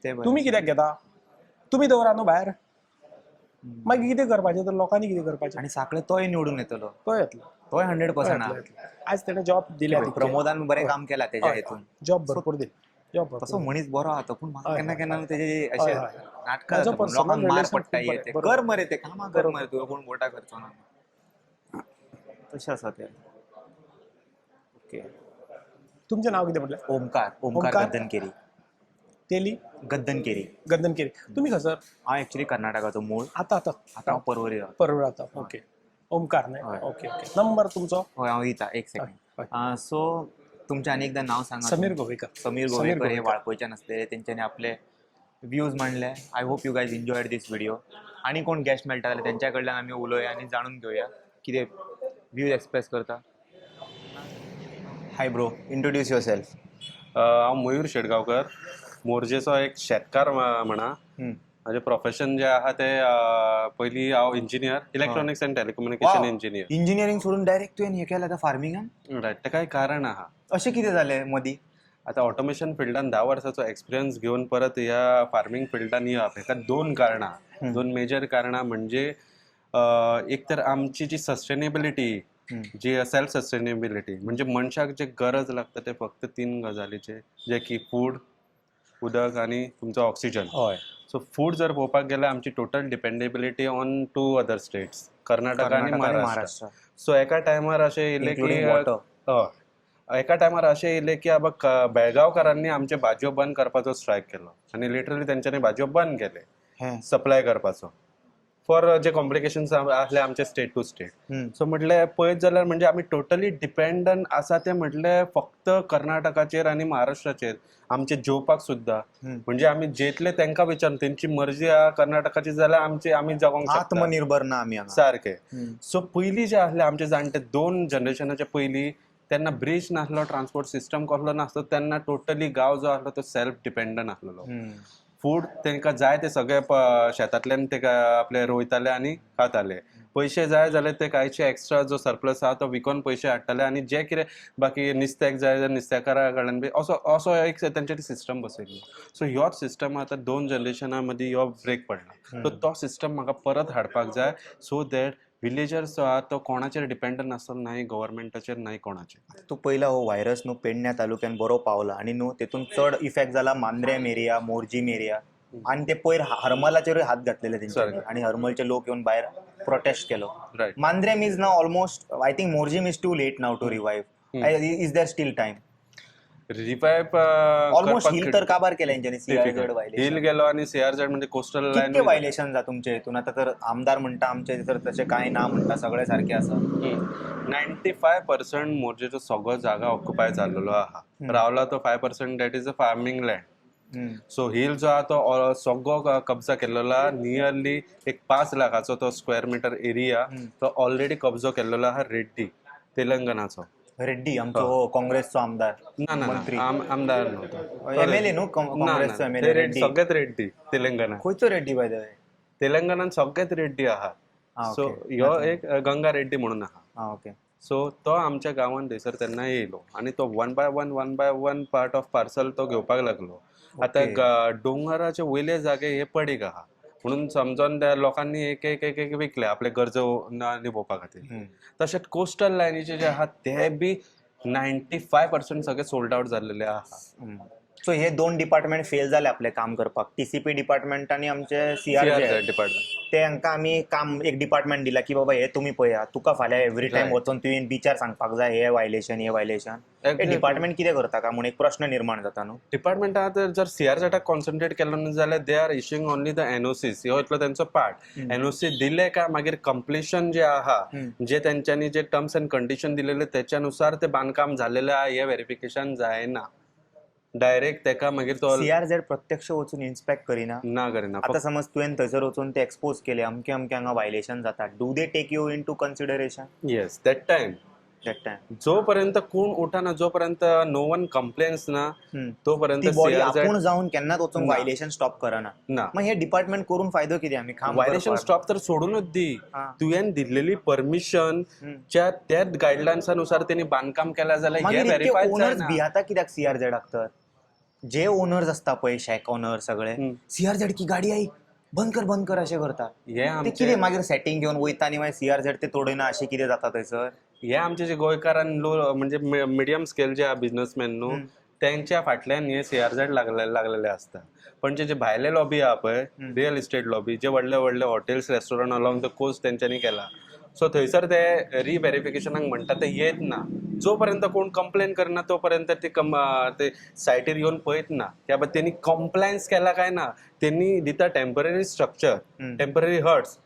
तुमी कित्याक घेता? तुमी दवरा न्हू भायर. मागीर कितें करपाचें तर लोकांनी कितें करपाचें? आणि साखळे तोय निवडून येतलो, तो येतलो. तोय 100% आज तेणें जॉब दिल्या, प्रमोदान बरें काम केला तेज्या हेतून. जॉब भरपूर दिले, जॉब भरपूर. तसो मनीस बरो आहा तो, पूण म्हाका केन्ना केन्ना तेजे हय, अशे हय. नाटकां ताजो जाता, personal लोकांक मार relation पडटा खूब हे बरें, ते बरोबर. कर मरे ते कामां कर मरे, तुवें कोण वोटा करचो ना. तशें आसा ते. ओके. तुमचें नांव कितें म्हटलें? ओमकार ओमकार? गद्दनकेरी. तेली गद्दनकेरी. गंधनकेरी. तुमी खंयसर? हांव एक्चुअली कर्नाटकाचो मूळ, आतां आतां हांव पर्वरी रावता. परवा रावता. ओके. ओमकार न्हय? हय. Okay okay. नंबर तुमचो? हय हांव दिता, एक हय, सेकंड. सो तुमचें आनी एकदां नांव सांगा. समीर गोवेकर. समीर गोवेकर हे वाळपयच्यान आसले, तेंच्यांनी आपले व्ह्यूज मांडले. I hope you guys enjoyed this video. आनी कोण गेस्ट मेळटा जाल्यार तेंच्या कडल्यान आमी उलोवया आनी जाणून घेवया कितें व्ह्यूज एक्सप्रेस करता. Hi bro, introduce your self. हांव मयूर शेटगांवकर, मोरजेचो एक शेतकार म्हणा. माझे प्रोफेशन जे आहा ते पयलीं हांव engineer, electronics and telecommunication engineer. Engineering सोडून डायरेक्ट तुवें हे केलें आतां फार्मिंगान? रायट, तेका एक कारण आहा. अशें कितें जालें मदीं? आता ऑटोमेशन फिल्डान 10 वर्साचो एक्सपिरियन्स घेऊन परत ह्या फार्मिंग फिल्डान येवप, हेका दोन कारणां, दोन मेजर कारणां. म्हणजे एक तर आमची जी सस्टेनेबिलिटी, जी सेल्फ सस्टेनेबिलिटी, म्हणजे मनशाक जे गरज लागता ते फक्त 3 गजालीचे, जे की फूड, उदक आणि तुमचो ऑक्सिजन. हय. सो फूड जर पळोवपाक गेल्यार आमची total dependability on 2 other states, Karnataka आणि महाराष्ट्र. सो एका टायमार अशें येयलें की एका टायमार अशें येयलें की बेळगांवकारांनी आमचे भाजयो बंद करपाचो स्ट्रायक केलो आनी लिटरली तेंच्यांनी भाजयो बंद केले सप्लाय करपाचो, फॉर जे कॉम्प्लिकेशन्स आसले आमचे स्टेट टू स्टेट. सो म्हटलें पळयत जाल्यार म्हणजे आमी टोटली डिपेंडंट आसा ते म्हटलें फक्त कर्नाटकाचेर आनी महाराष्ट्राचेर आमचे जेवपाक सुद्दां. म्हणजे आमी जेतले तेंकां विचारून, तेंची मर्जी आहा कर्नाटकाची जाल्यार आमी जगोंक शकता, आत्मनिर्भर ना आमी सारखे. सो पयलीं जे आसले आमचे जाणटे 2 जनरेशनाचे पयलीं, तेन्ना ब्रिज नासलो, ट्रान्सपोर्ट सिस्टम कसलो नासलो, तेन्ना टोटली गांव जो आसलो तो सेल्फ डिपेंडंट आसलेलो. फूड तेंकां जाय ते सगळे शेतांतल्यान ते आपले रोयताले आनी खाताले. पयशे जाय जाल्यार ते कांयचे एक्स्ट्रा जो सरप्लस आहा तो विकून पयशे हाडटाले, आनी जे कितें बाकी नुस्त्याक जाय जाल्यार नुस्तेकारा कडल्यान बी असो एक तेंच्यांनी सिस्टम बसयल्लो. सो ह्योच सिस्टम आतां 2 जनरेशना मदीं ह्यो ब्रेक पडला. सो तो सिस्टम म्हाका परत हाडपाक जाय, सो दॅट विलेजर्स जो आहा तो कोणाचेर डिपेंडंट आसलो, नाही गव्हर्मेंटाचेर नाही कोणाचेर. तू पयला हो व्हायरस न्हू पेडण्या तालुक्यान बरो पावला आनी न्हू तेतून चड इफेक्ट जाला मांद्रेम एरिया, मोर्जीम एरिया, आनी ते पयर हरमलाचेरूय हात घातलेले तेंच्यांनी, आनी हरमलचे लोक येवन भायर प्रोटेस्ट केलो. Mandrem is now almost, I think Morjim is too late now to revive. Is there still time? Revive almost हिल तर काबार केलें तेंच्यांनी. सीआरझेड हिल गेलो आनी सीआरझेड म्हणजे कोस्टल लायन. कितके वायलेशन जा तुमचे हितून? आता तर आमदार म्हणटा आमचे तर तशें कांय ना म्हणटा, सगळे सारखे आसा. 95% मोर्जेचो सगळो जागा ऑक्युपाय जाल्लो आहा. रावला तो 5% that is a farming land. So hill जो आहा तो सगळो कब्जा केल्लो आहा. नियरली एक 5 लाखाचो तो स्क्वेअर मिटर एरिया तो ऑलरेडी कब्जो केल्लो आहा रेड्डी, तेलंगणाचो. रेड्डी आमचो काँग्रेसचो आमदार, मंत्री, आमदार नव्हतो, एमएलए न्हू काँग्रेसचो एमएलए रेड्डी. सगळ्यात रेड्डी तेलंगणा. खंयचो रेड्डी बाय द वे? तेलंगणात सगळ्यात रेड्डी आहा. सो ह्यो एक गंगा रेड्डी म्हणून आहा. ओके. सो तो आमच्या गांवांत थंयसर तेन्ना येयलो आनी तो one by one part of parcel तो घेवपाक लागलो. आतां डोंगराचे वयले जागे हे पडीक आहा म्हणून समजून त्या लोकांनी एक एक एक एक विकले आपले गरजो निभोवपा खातीर. तशेंच कोस्टल लायनीचे जे आहा ते बी 95% सगळे सोल्ड आउट जाल्लेले आहा. सो हे 2 डिपार्टमेंट फेल जाले आपले काम करपाक, टीसीपी डिपार्टमेंट आनी आमचे सीआरझेड डिपार्टमेंट. तेंकां आमी काम एक डिपार्टमेंट दिला की बाबा हे तुमी पळया, तुका फाल्यां एवरी टायम वचून तुवें बिचार सांगपाक जाय हे वायलेशन हे वायलेशन. हे डिपार्टमेंट कितें करता काय म्हणून एक प्रश्न निर्माण जाता न्हू. डिपार्टमेंट आतां जर सीआरझेडाक कॉन्सन्ट्रेट केलो न्हू जाल्यार they are issuing only the NOCs. ह्यो इतलो तेंचो पार्ट. एनओसी दिले काय मागीर कंप्लिशन जे आहा, जे तेंच्यांनी जे टर्म्स अँड कंडिशन दिलेले त्याच्यानुसार ते बांदकाम झालेले आहा हे व्हेरिफिकेशन जायना. डायरेक्ट तेका मागीर तो सीआरझेड प्रत्यक्ष वचून इन्स्पेक्ट करिना ना करिना. आता समज तुवें थंयसर वचून ते एक्सपोज केले अमके अमके हांगा वायलेशन जाता, do they take you into consideration? Yes, that time that time. जोपर्यंत कोण उठाना, जोपर्यंत नो वन कंप्लेन्स ना, तोपर्यंत ती बॉडी CRZ आपण जाऊन केन्नाच वचून ना. व्हायलेशन स्टॉप करना. ना मग हे डिपार्टमेंट करून फायदो किती आम्ही काम व्हायलेशन करपाक? स्टॉप तर सोडूनच दी. हा. तुवें दिलेली परमिशन च्या त्या गाईडलाईन्सानुसार त्यांनी बांधकाम केला जाल्यार हे मागीर इतके व्हेरीफाय ओनर्स भियाता कित्याक सीआरझेडाक तर? जे ओनर्स असता पळय शेक ओनर सगळे सीआरझेड की गाडी आई बंद कर अशें करता. हे ते आमचे कितें मागीर सेटिंग घेवन वयता आनी मागीर सीआरझेड ते तोडयना अशें कितें जाता थंयसर? हे आमचे जे गोंयकारान लो म्हणजे मिडियम स्केल जे बिझनेसमॅन न्हू, त्यांच्या फाटल्यान हे CRZ लागलेले असता. पण जे भायले लॉबी आहा पळय, रिअल इस्टेट लॉबी, जे व्हडले व्हडले hotels restaurant along the coast तेंच्यांनी केला. सो थंयसर ते रिव्हेरिफिकेशनाक म्हणटा ते येत ना. जोपर्यंत कोण कंप्लेन करना तोपर्यंत ते सायटीर येवन पळयत ना. त्या बाद त्यांनी कंप्लायन्स केला काय ना, त्यांनी दिता टेम्पररी स्ट्रक्चर, टेम्पररी हट्स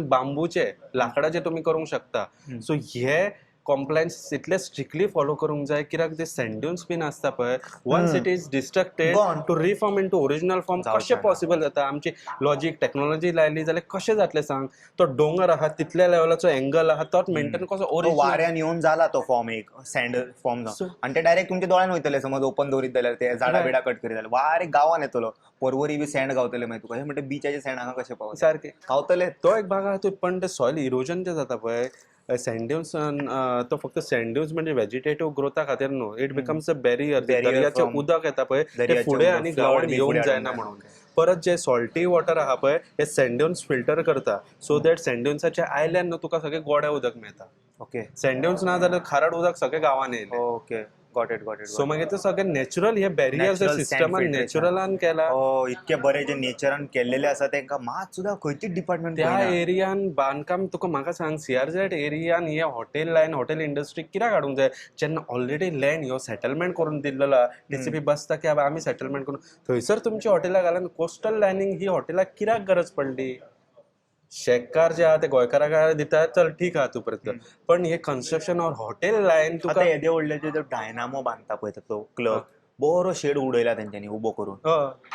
बांबूचे लाकडाचे तुम्ही करूंक शकता. सो हे कॉम्प्लायन्स इतले स्ट्रिक्टली फॉलो करूंक जाय, कित्याक ते सँड्यून्स बीन आसता पळय, once it is destructed Gone. To reform into original form कशें पॉसिबल जाता? आमची लॉजीक टेक्नॉलॉजी लायली जाल्यार कशें जातलें सांग? तो डोंगर आहा तितल्या लेवलाचो एंगल आहा तोच मेंटेन कसो तो ओरिजिनल वाऱ्यान येवन जाला तो फॉर्म एक सँड फॉर्म आणि ते डायरेक्ट तुमच्या दोळ्यान वयतले समज ओपन दवरीत जाल्यार ते झाडा बिडा कट करीत जाल्यार वारे गांवान येतलो. परवरी बी सँड गावतले मागीर तुका. हे म्हणटा बीचाचे सँड हांगा कशें पावता? सारकें गावतले. तो एक भाग आहा. पण ते सॉयल इरोजन जे जाता पळय, सँड्यून्स तो फक्त सँड्यून्स म्हणजे व्हेजिटेटिव्ह ग्रोथा खातीर न्हू, इट बिकम्स अ बॅरियर. दर्याचें from उदक येता पळय ते दर्याचें फुडें उदक, आनी flood गांवान बी येवंक फुडें जायना हाडूंक म्हणून. परत जे सॉल्टी वॉटर आहा पळय हे सँड्यून्स फिल्टर करता, सो दॅट सँड्यून्साच्या आयल्यान न्हू तुका सगळें गोडें उदक मेळटा. ओके सँड्यून्स ना जाल्यार खारट उदक सगळें गांवान येयलें. Okay got it. सो मागीर ते सगळें नॅचरल हे बॅरियर्स Natural sand सिस्टमान filtration. नॅचरलान केला. इतके बरे जे नेचरान केल्लेले आसा तेंका मात सुद्धा खंयचीच डिपार्टमेंट त्या एरियान बांदकाम तुका म्हाका सांग, CRZ एरियान हे हॉटेल लायन, हॉटेल इंडस्ट्री कित्याक हाडूंक जाय? जेन्ना ऑलरेडी लँड ह्यो सेटलमेंट करून दिल्लो TCP बसता की बाबा आमी सेटलमेंट करून थंयसर तुमची हॉटेलां घालन. कोस्टल लायनींग ही हॉटेलाक कित्याक गरज पडली? शेतकार जे आहा ते गोंयकाराक दिता, चल ठीक आहा तूं परत. पण हे कन्स्ट्रक्शन ऑर हॉटेल लायन तुका येदे व्हडले जे डायनामो बांधता पळय तो क्लब बरो शेड उडयला तेंच्यांनी उबो करून.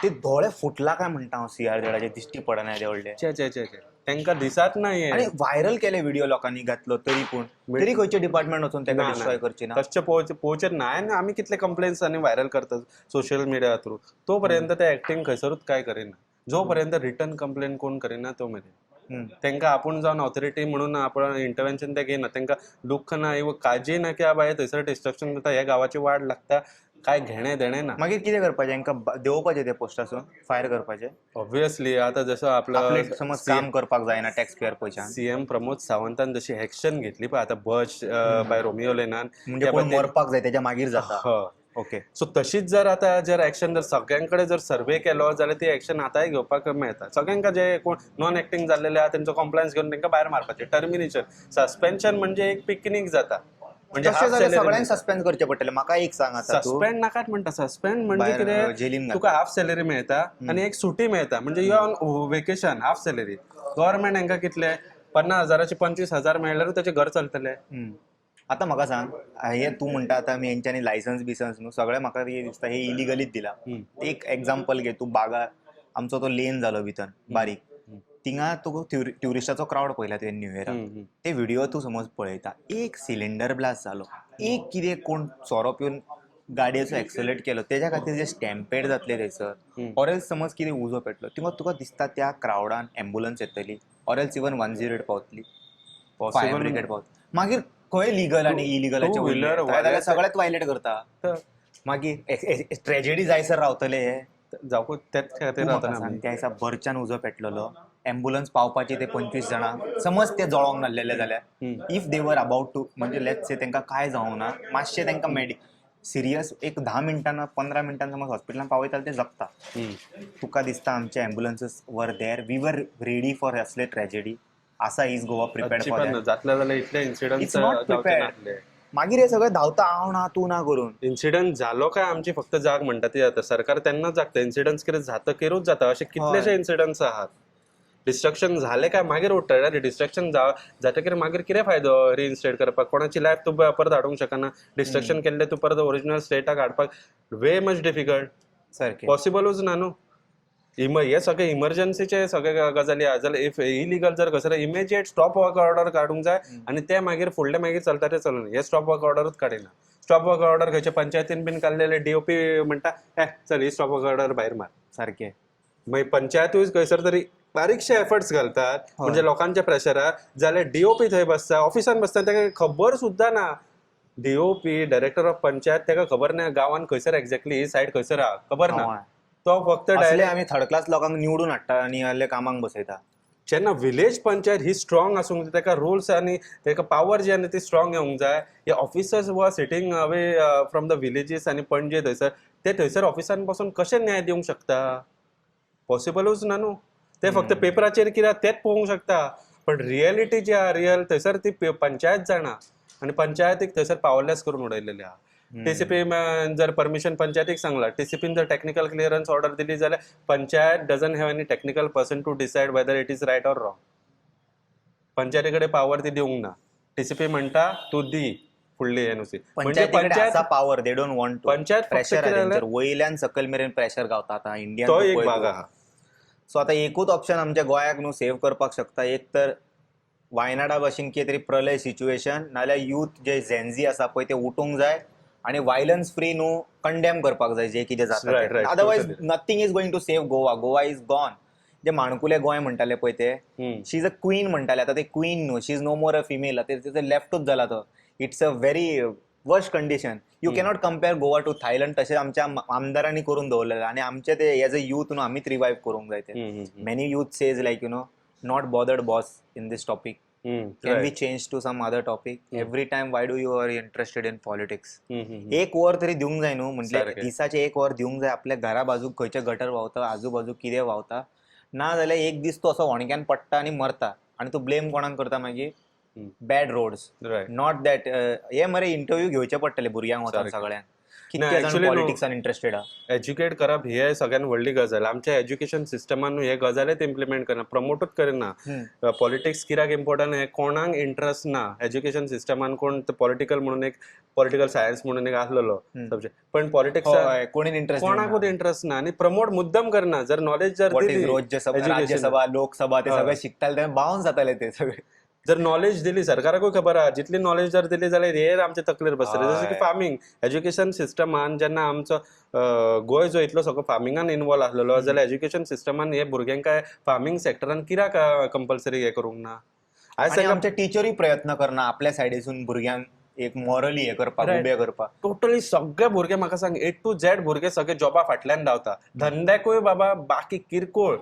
ते दोळे फुटला काय म्हणटा हांव सीआरझेडाचे दिश्टी पडना येदे व्हडले. तेंकां दिसात ना हे. आणि व्हायरल केले व्हिडिओ लोकांनी घातलो तरी खंयचे डिपार्टमेंट वचून तेका डिस्ट्रॉय करची ना. तशें पोवचें ना. आमी कितले कंप्लेन्स आनी व्हायरल करता सोशल मिडिया थ्रू, तोपर्यंत ते एक्टिंग खंयसरूच काय करिना. जोपर्यंत रिटर्न कंप्लेन कोण करिना तो मेरेन तेंकां आपूण जावन ऑथॉरिटी म्हणून आपण इंटरव्हेन्शन ते घेयना. तेंकां दुख्ख ना, काळजी ना की बाबा थंयसर डिस्ट्रक्शन जाता, ह्या गांवाची वाड लागता, काय घेणे देणे ना. मागीर कितें करपाचें? हांकां देंवोवपाचें ते पोस्टासून फायर करपाचें? ऑब्वियसली आतां जसो आपलो समज काम करपाक जायना टॅक्स पेयर पयशान. CM प्रमोद सावंतान जशी एक्शन घेतली पळय आतां बच बाय रोमियो लेनान, म्हणजे कोण मरपाक जाय तेच्या मागीर जाता. ओके. सो तशीच जर एक्शन जर सगळ्यांकडे जर सर्वे केलो जाल्यार ती एक्शन आतांय घेवपाक मेळटा. सगळ्यांका जे कोण नॉन एक्टिंग जाल्लेले आहा तेंचो कंप्लायन्स घेवन तेंकां भायर मारपाचें. टर्मिनेशन, सस्पेन्शन म्हणजे एक पिकनीक जाता. म्हणजे सगळ्यांक सस्पेंड करचें पडटलें. म्हाका एक सांग आता सस्पेंड नाकात म्हणटा. सस्पेंड म्हणजे कितें? तुका हाफ सॅलरी मेळटा आनी एक सुटी मेळटा. म्हणजे you on vacation, half salary. Government हांकां कितले 50,000चे 25,000 मेळ्ळ्यार तेचें घर चलतलें. आता म्हाका सांग, हे तू म्हणटा आता मी यांच्यानी लायसन्स बिसन्स न्हू सगळें म्हाका हे दिसता हे इलिगलीच दिला. एक एक्झाम्पल घे, तू बागा आमचो तो लेन जालो भितर बारीक, थिंगा तुका ट्युरिस्टाचो क्रावड पळयला तुवें न्यू इयराक. ते व्हिडिओ तू समज पळयता, एक सिलिंडर ब्लास्ट जालो, एक कितें कोण सोरो पिवन गाडयेचो एक्सलेट केलो, तेज्या खातीर जे स्टॅम्पेड जातले थंयसर, ऑरेल्स समज कितें उजो पेटलो, थिंगा तुका दिसता त्या क्रावडान एम्ब्युलन्स येतली, ऑरेल्स इवन 108 पावतली, फायर ब्रिगेड पावतली. मागीर खंय लिगल आनी इलिगलाचे सगळ्यात वायलेट करता. मागीर ट्रेजेडी जायसर रावतले हे जावं त्याच खातीर रावतना. त्या दिसा भरच्यान उजो पेटलेलो, एम्ब्युलन्स पावपाची ते 25 जाणां समज ते जळोंक नासलेले जाल्यार, if they were about to म्हणजे लेट्स से तेंकां काय जावं ना, मातशें तेंकां सिरियस एक 10 मिनटां 15 मिनटां समज हॉस्पिटलान पावयता ते जगता. तुका दिसता आमचे एम्ब्युलन्सीस वर देर, वी वर रेडी फॉर असले ट्रेजेडी? आसा is Goa prepared for that? जातले जाल्यार इतले इन्सिडंट्स जावचे नासले. मागीर हे सगळें धांवता हांव ना तूं ना करून. इन्सिडंट जालो काय आमची फक्त जाग म्हणटा ती जाता. सरकार तेन्नाच जागता. इन्सिडंट्स कितें जातकीरूच जाता. अशे कितलेशे इन्सिडंट्स आहात. डिस्ट्रक्शन झाले काय मागीर उठता. डिस्ट्रक्शन जातकीर मागीर कितें फायदो रिइन्स्टेट करपाक? कोणाची लायफ तूं परत हाडूंक शकना. डिस्ट्रक्शन केल्ले तूं परत ओरिजिनल स्टेटाक हाडपाक वे मच डिफिकल्ट. सारकें पॉसिबलूच ना न्हू. हे सगळे इमर्जन्सीचे सगळे गजाली आहा जाल्यार इफ इलिगल जर कसं इमिजिएट स्टॉप वर्क ऑर्डर काडूंक जाय आनी ते मागीर फुडले मागीर चलता ते चलून हे स्टॉप वर्क ऑर्डरूच काडिना. स्टॉप वर्क ऑर्डर खंयच्या पंचायतीन बीन काडलेले DOP म्हणटा चल ही स्टॉप वर्क ऑर्डर भायर मार सारखे. मागीर पंचायतूय खंयसर तरी बारीकशे एफर्ट्स घालतात म्हणजे लोकांच्या प्रेशरार जाल्यार DOP थंय बसता ऑफिसान बसता ताका खबर सुद्दां ना. DOP डायरेक्टर ऑफ पंचायत ताका खबर ना गांवान खंयसर एक्झॅक्टली ही सायड खंयसर आहा खबर ना. तो फक्त डायरेक्ट आम्ही थर्ड क्लास लोकांक निवडून हाडटा आणि असले कामाक बसयता. जेन्ना विलेज पंचायत ही स्ट्रॉंग आसूंक जाय ताका रुल्स आनी ताका पावर जी आसा ती स्ट्रॉंग येवंक जाय. हे ऑफिसर्स वर sitting away from the villages आनी पणजे थंयसर ते थंयसर ऑफिसान बसून कशें न्याय दिवंक शकता. पॉसिबलूच ना न्हू. ते फक्त पेपराचेर कित्याक तेच पळोवंक शकता पण रियलिटी जी आहा रियल थंयसर ती पंचायत जाणा आनी पंचायतीक थंयसर पावरलेस करून उडयलेली आहा. TCP जर परमिशन पंचायतीक सांगला TCPन जर टेक्निकल क्लियरन्स ऑर्डर दिली जाल्यार panchayat doesn't have any technical person to decide whether it is right or wrong. पंचायती कडेन पावर ती दिवंक ना. TCP म्हणटा तू दी फुडली NOC म्हणजे panchayat power they don't want to. Panchayat pressure वयल्यान सकयल मेरेन प्रेशर गावता आता इंडियन. तो एक भाग आहा. सो आता एकूच ऑप्शन आमच्या गोंयाक न्हू सेव्ह करपाक शकता. एक तर वायनाडा भाशेन कितें तरी प्रलय सिच्युएशन नाल्यार युथ जे झेन्झी आसा पळय ते उठूंक जाय आणि वायलन्स फ्री न्हू कंडेम करपाक जाय जे कितें जाता. Otherwise nothing is going to save Goa. Goa is gone. जे माणकुले गोंय म्हणटाले पळय ते शी इज अ क्वीन म्हणटाले आता ते क्वीन न्हू. She is no more a female. ते लेफ्टूच जाला तो. It's a very worst condition. You cannot compare Goa to Thailand. तशें आमच्या आमदारांनी करून दवरलेलें आणि आमचे ते एज अ युथ न्हू आमीच रिवायव करूंक जाय ते. Many youth says like not bothered boss in this topic. Can we change to some other topic? Every time why do you are interested in politics? एक वर तरी दिवंक जाय न्हू. म्हणजे दिसाचे एक वर दिवंक जाय. आपल्या घरा बाजूक खंयचे गटर व्हांवता आजूबाजूक कितें व्हांवता ना जाल्यार एक दीस तो असो होणक्यान पडटा आनी मरता आनी तूं ब्लेम कोणाक करता मागीर बॅड रोड्स. नॉट दॅट हे मरे इंटरव्यू घेवचे पडटले भुरग्यांक वचून सगळ्यांक पॉलिटिक्सान इंटरेस्टेड आहा. एज्युकेट करप हे सगळ्यान व्हडली गजाल. आमच्या एज्युकेशन सिस्टमान हे गजालेच इम्प्लिमेंट करना प्रमोटूच करना. पॉलिटिक्स कित्याक इम्पॉर्टंट हे कोणाक इंटरेस्ट ना. एज्युकेशन सिस्टमान कोण पॉलिटिकल म्हणून एक पॉलिटिकल सायन्स म्हणून एक आसलेलो सब्जेक्ट पण पॉलिटिक्स कोणाकूच इंटरेस्ट ना आनी प्रमोट मुद्दम करना. जर नॉलेज जर राज्यसभा लोकसभा ते सगळे शिकताले तेन्ना बावून जाताले ते सगळे. जर नॉलेज दिली सरकाराकूय खबर आहा जितली नॉलेज जर दिली जाल्यार हे आमचे तकलेर बसतले. जशें की फार्मिंग एज्युकेशन सिस्टमान जेन्ना आमचो गोंय जो इतलो सगळो फार्मिंगान इन्वॉल्व आसलेलो जाल्यार एज्युकेशन सिस्टमान हे भुरग्यांक फार्मिंग सेक्टरान कित्याक कंपल्सरी हे करूंक ना. आयज आमचे टिचरूय प्रयत्न करना आपल्या सायडीसून भुरग्यांक एक मॉरली हे करपाक उबे करपाक. टोटली सगळे भुरगे म्हाका सांग A to Z भुरगे सगळे जॉबा फाटल्यान धांवता. धंद्याकूय बाबा बाकी किरकोळ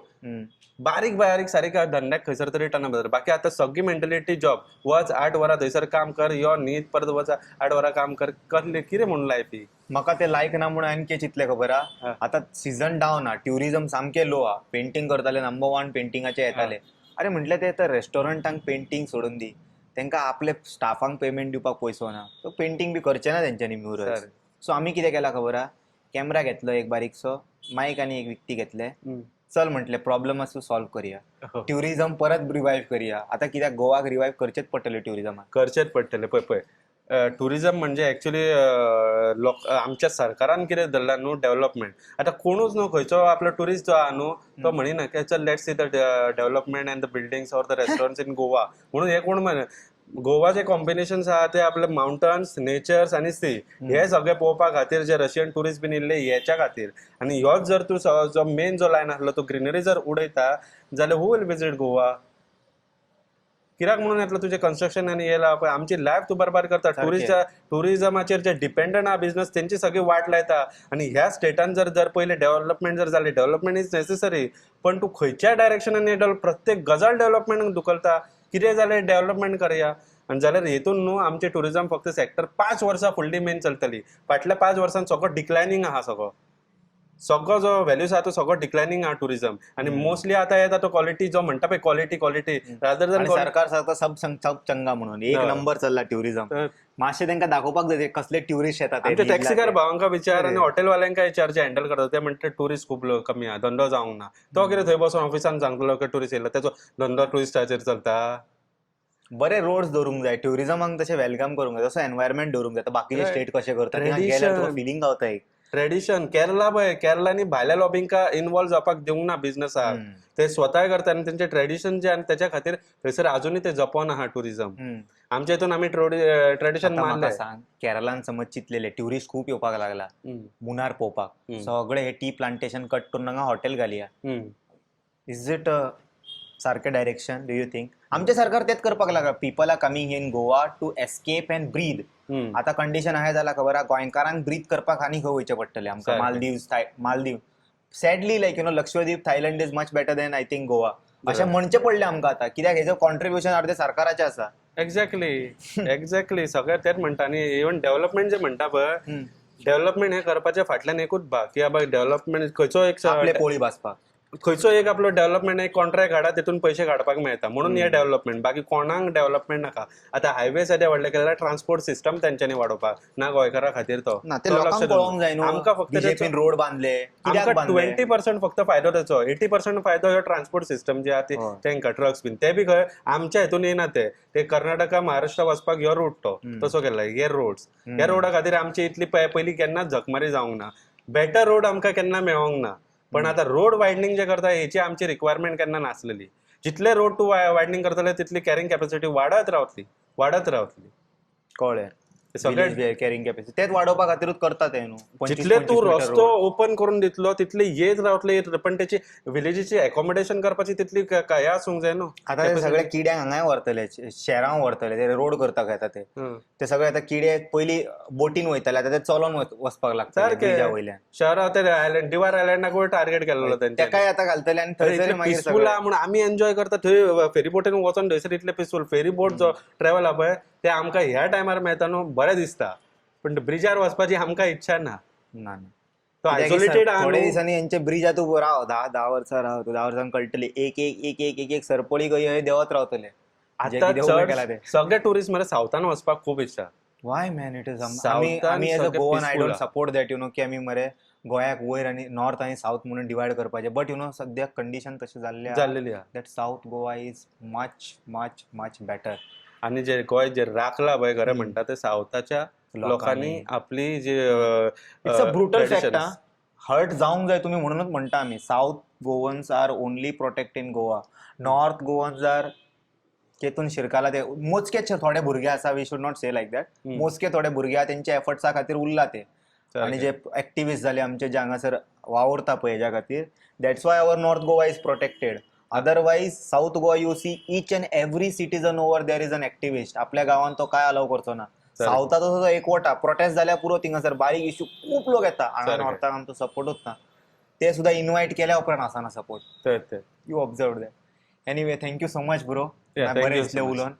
बारीक बारीक सारीक धंद्याक खंयसर तरी टर्न जाता. बाकी आतां सगळी मेंटलिटी जॉब वच 8 वरां थंयसर काम कर यो न्हीद परत वच 8 वरां काम कर कसले कितें म्हणून लायफ ही. म्हाका ते लायक ना म्हणून हांवें चिंतलें खबर आहा. आतां सिजन डावन आहा ट्युरिजम सामकें लो आहा. पेंटिंग करताले नंबर 1 पेंटिंगाचे येताले. अरे म्हटलें ते तर रेस्टॉरंटांक पेंटिंग सोडून दी तांकां आपले स्टाफांक पेमेंट दिवपाक पयसो ना. तो पेंटिंग बी करचें ना तेंच्यांनी म्युरल्स. सो आमी कितें केलां खबर आहा कॅमेरा घेतलो एक बारीकसो मायक आनी एक विकती घेतले. चल म्हटलें प्रॉब्लम आसूं सॉल्व करया. ट्युरिजम परत रिवायव करया. आतां कित्याक गोवाक रिवायव करचेच पडटलें ट्युरिजमाक करचेच पडटलें. पळय टुरिजम म्हणजे ऍक्च्युली आमच्या सरकारान कितें धरला न्हू डेव्हलपमेंट. आतां कोणूच न्हू खंयचो आपलो टुरिस्ट जो आहा न्हू तो म्हणिना की चल let's see the development and the buildings or the restaurants in Goa म्हणून हे कोण म्हणना. गोवाचे कॉम्बिनेशन्स आहा ते आपले माउंटन्स नेचर्स आनी सी हे सगळे पळोवपा खातीर जे रशियन टुरिस्ट बीन येयल्ले हेच्या खातीर. आनी ह्योच जर तूं जो मेन जो लायन आसलो तो ग्रीनरी जर उडयता जाल्यार हू विल विजीट गोवा. कित्याक म्हणून येतलो तुजें कन्स्ट्रक्शन आनी हे लावप आमची लायफ तूं बरबाद करता. टुरिजमाचेर जे डिपेंडंट आहा बिझनस तेंची सगळी वाट लायता. आनी ह्या स्टेटान जर पयलें डेव्हलपमेंट जर जालें डेव्हलपमेंट इज नेसेसरी पण तूं खंयच्या डायरेक्शनान प्रत्येक गजाल डेव्हलपमेंट धुकलता. कितें जालें डेव्हलपमेंट करया. आनी जाल्यार हेतून न्हू आमचें टुरिजम फक्त सेक्टर 5 वर्सां फुडली मेन चलतली. फाटल्या 5 वर्सांत सगळो डिक्लायनींग आहा. सगळो जो व्हॅल्यूज आहा तो सगळो डिक्लायनींग आहा टुरिजम. आनी मोस्टली आतां येता तो क्वालिटी जो म्हणटा पळय क्वालिटी रादर दॅन सरकार सांगता सब चंगा म्हणून एक नंबर चल्ला ट्युरिजम. मातशें तांकां दाखोवपाक जाय कसले ट्युरिस्ट येतात. आमच्या टॅक्सीकार भावांका विचार आनी हॉटेलवाल्यांका विचार जे हँडल करता ते म्हणटा टुरिस्ट खूब कमी आहा धंदो जावंक ना. तो कितें थंय बसून ऑफिसान सांगतलो की टुरिस्ट येयलो तेजो धंदो टुरिस्टाचेर चलता. बरे रोड्स दवरूंक जाय ट्युरिजमाक तशें वेलकम करूंक जाय. तसो एनवायरमेंट दवरूंक जाय. बाकीचे स्टेट कशें करता फिलिंग गावता एक ट्रेडिशन केरला पळय, केरलानी भायल्या लॉबींका इन्वॉल्व जावपाक दिवंक ना बिझनसाक. ते स्वतः करता आनी तेंचे ट्रेडिशन जे आनी त्याच्या खातीर थंयसर अजूनय ते जपोन आहा टुरिझम. आमच्या हितून आमी ट्रेडिशन आता म्हाका मारले. सांग, केरळान समज चितलेले ट्युरिस्ट खूप येवपाक लागला मुनार पळोवपाक, सगळे हे टी प्लांटेशन कट करून हांगा हॉटेल घालया. इज इट सारकें डायरेक्शन डू यू थिंक? आमचे सरकार तेच करपाक लागला. People are coming in Goa to escape and breathe. आता कंडिशन आहे जाल्यार खबर आहा, गोंयकारांक ब्रीद करपाक आनी खंय वयचें पडटलें आमकां. Maldives sadly like Lakshadweep Thailand is much better than I think Goa अशें म्हणचें पडलें आमकां आतां, कित्याक हेजो कॉन्ट्रिब्युशन अर्धे सरकाराचें आसा. एक्झॅक्टली सगळे तेच म्हणटा न्ही. इवन डेव्हलपमेंट जे म्हणटा पळय, डेव्हलपमेंट हे करपाच्या फाटल्यान एकूच भाग की बाबा डेव्हलपमेंट खंयचो एक आपले पोळी भाजपाक, खंयचो एक आपलो डेव्हलपमेंट एक कॉन्ट्रॅक्ट हाडा, तितून पयशे काडपाक मेळटा म्हणून हे डेव्हलपमेंट. बाकी कोणाक डेव्हलपमेंट नाका. आता हायवे सद्या व्हडले केल्यार ट्रान्सपोर्ट सिस्टम तेंच्यांनी वाडोवपाक ना गोंयकारा खातीर तो लोकांक कळोंक जाय न्हू. आमकां फक्त बीजेपीन रोड बांदले, कित्याक आमकां बांदले? 20% फक्त फायदो त्याचो. 80% फायदो ह्यो ट्रान्सपोर्ट सिस्टम जे आहा तेंका ट्रक्स बीन ते बी खंय आमच्या हितून येना. ते कर्नाटका महाराष्ट्रा वचपाक ह्यो रूट तो तसो केला. हे रोड्स, ह्या रोडा खातीर आमची इतली पयलीं केन्नाच झकमारी जावंक ना. बेटर रोड आमकां केन्ना मेळोंक ना. पण आता रोड वायडनिंग जे करता हेची आमची रिक्वायरमेंट केन्ना नासलेली. जितले रोड तूं वायडनिंग करतले तितली कॅरिंग कॅपॅसिटी वाडत रावतली. कळ्ळें. सगळे कॅरिंग कॅपॅसिटी तेच वाडोवपा खातीरूच करता ते न्हू. जितले तू रस्तो ओपन करून दितलो तितले येत रावतले, पण त्याची विलेजीची अकोमोडेशन करपाची तितली काय आसूंक जाय न्हू. आता ते सगळे किड्यांक हांगाय व्हरतले, शहरांक व्हरतले. ते रोड करता येता ते सगळे आता किडे पयलीं बोटीन वयताले, आता ते चलोन वचपाक लागता ब्रिजा वयल्यान. शहरात ते आयलंड डिवार आयलंडाक टार्गेट केलेलो त्यांच्या तेकाय आता घालतले आनी थंयसर मागीर पिसफूल आहा म्हणून आमी एन्जॉय करता. थंय फेरी बोटीन वचोन थंयसर इतले पिसफूल. फेरी बोट जो ट्रॅव्हल आहा पळय ते आमकां ह्या टायमार मेळटा न्हू, बरें दिसता. पण ब्रिजार वचपाची आमकां इच्छा ना. तो आयसोलेटेड आहा. थोड्या दिसांनी यांचे ब्रिजात उबो राव, 10 वर्सां राव, 10 वर्सांक कळटली एक सरपळी खंय देवत रावतले. आता सगळे टुरिस्ट मरे सावथान वचपाक खूब इच्छा. वाय मॅन इट इज आमी as a Goan I don't support that की आमी मरे गोंयाक वयर आनी नॉर्थ आनी साऊथ म्हणून डिवायड करपाचे. बट सद्या कंडिशन तशें जाल्लेली आहा that south Goa is much much much better. आणि जे गोंय जे राखला पळय खरें म्हणटा ते सावथाच्या लोकांनी आपली जे it's a brutal fact. Hurt जावंक जाय तुमी म्हणूनच म्हणटा आमी. South Goans are only protect in Goa. North Goans are तेतून शिरकाला. ते मोजके थोडे भुरगे आसा, we should not say like that. मोजके थोडे भुरगे आहा तेंच्या एफर्ट्सा खातीर उरला ते. आणि जे एक्टिविस्ट जाले आमचे जे हांगासर वावरता पळय हेच्या खातीर, that's why our North Goa is protected. Otherwise South Goa you see each and every citizen over there is an activist. आपल्या गावात तो काय अलाव करचो ना. साऊथाचो सुद्धा एकवटा प्रोटेस्ट जाल्यार पुरो थिंगासर बारीक इश्यू खूप लोक येता. हांगा नॉर्थाक आमचो सपोर्टूच ना. ते सुद्धा इन्व्हाइट केल्या उपरांत आसाना support. You observe that. Anyway thank you so much bro. बरें दिसलें उलोवन.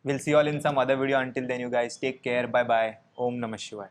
Will see all in some other video. Until then you guys take care. Bye bye. ओम नमः शिवाय.